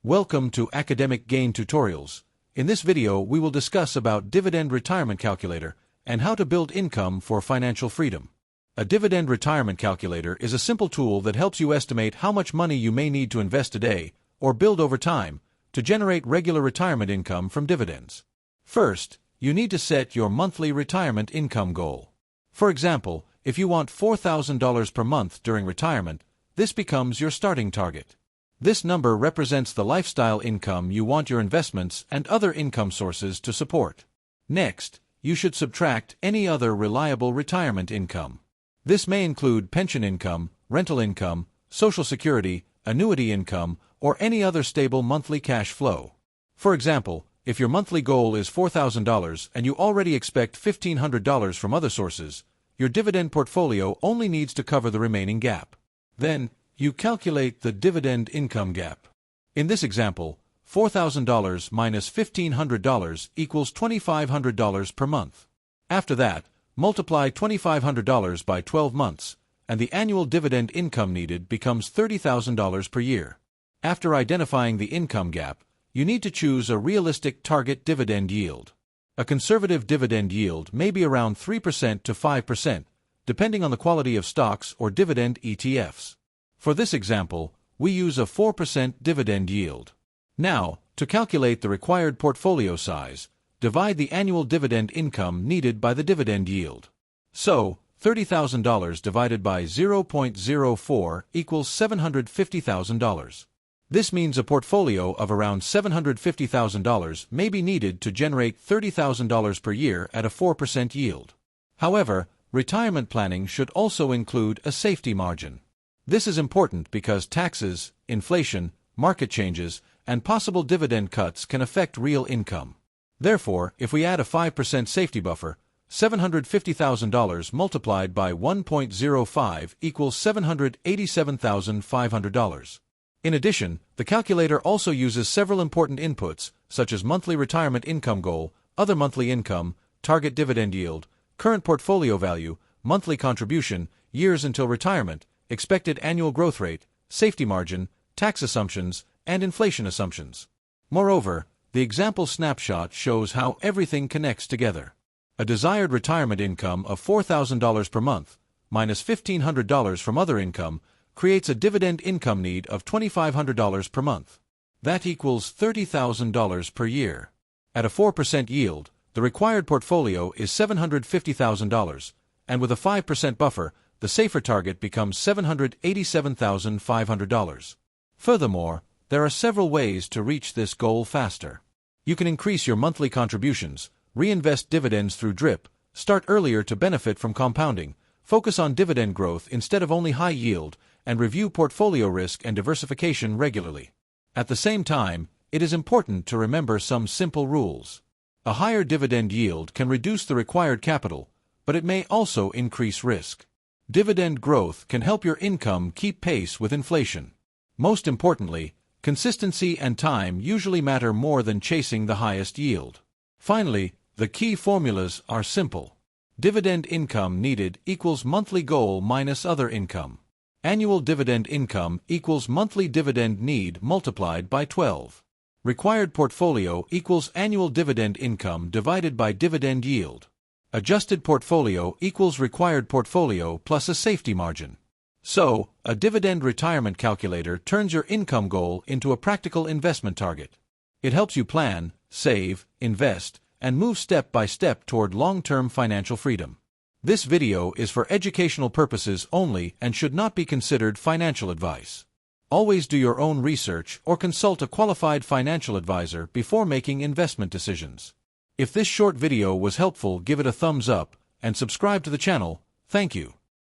Welcome to Academic Gain Tutorials. In this video, we will discuss about Dividend Retirement Calculator and how to build income for financial freedom. A Dividend Retirement Calculator is a simple tool that helps you estimate how much money you may need to invest today or build over time to generate regular retirement income from dividends. First, you need to set your monthly retirement income goal. For example, if you want $4,000 per month during retirement, this becomes your starting target. This number represents the lifestyle income you want your investments and other income sources to support. Next, you should subtract any other reliable retirement income. This may include pension income, rental income, Social Security, annuity income, or any other stable monthly cash flow. For example, if your monthly goal is $4,000 and you already expect $1,500 from other sources, your dividend portfolio only needs to cover the remaining gap. Then, you calculate the dividend income gap. In this example, $4,000 minus $1,500 equals $2,500 per month. After that, multiply $2,500 by 12 months, and the annual dividend income needed becomes $30,000 per year. After identifying the income gap, you need to choose a realistic target dividend yield. A conservative dividend yield may be around 3% to 5%, depending on the quality of stocks or dividend ETFs. For this example, we use a 4% dividend yield. Now, to calculate the required portfolio size, divide the annual dividend income needed by the dividend yield. So, $30,000 divided by 0.04 equals $750,000. This means a portfolio of around $750,000 may be needed to generate $30,000 per year at a 4% yield. However, retirement planning should also include a safety margin. This is important because taxes, inflation, market changes, and possible dividend cuts can affect real income. Therefore, if we add a 5% safety buffer, $750,000 multiplied by 1.05 equals $787,500. In addition, the calculator also uses several important inputs, such as monthly retirement income goal, other monthly income, target dividend yield, current portfolio value, monthly contribution, years until retirement, expected annual growth rate, safety margin, tax assumptions, and inflation assumptions. Moreover, the example snapshot shows how everything connects together. A desired retirement income of $4,000 per month, minus $1,500 from other income, creates a dividend income need of $2,500 per month. That equals $30,000 per year. At a 4% yield, the required portfolio is $750,000, and with a 5% buffer, the safer target becomes $787,500. Furthermore, there are several ways to reach this goal faster. You can increase your monthly contributions, reinvest dividends through DRIP, start earlier to benefit from compounding, focus on dividend growth instead of only high yield, and review portfolio risk and diversification regularly. At the same time, it is important to remember some simple rules. A higher dividend yield can reduce the required capital, but it may also increase risk. Dividend growth can help your income keep pace with inflation. Most importantly, consistency and time usually matter more than chasing the highest yield. Finally, the key formulas are simple. Dividend income needed equals monthly goal minus other income. Annual dividend income equals monthly dividend need multiplied by 12. Required portfolio equals annual dividend income divided by dividend yield. Adjusted portfolio equals required portfolio plus a safety margin. So, a dividend retirement calculator turns your income goal into a practical investment target. It helps you plan, save, invest, and move step by step toward long-term financial freedom. This video is for educational purposes only and should not be considered financial advice. Always do your own research or consult a qualified financial advisor before making investment decisions. If this short video was helpful, give it a thumbs up and subscribe to the channel. Thank you.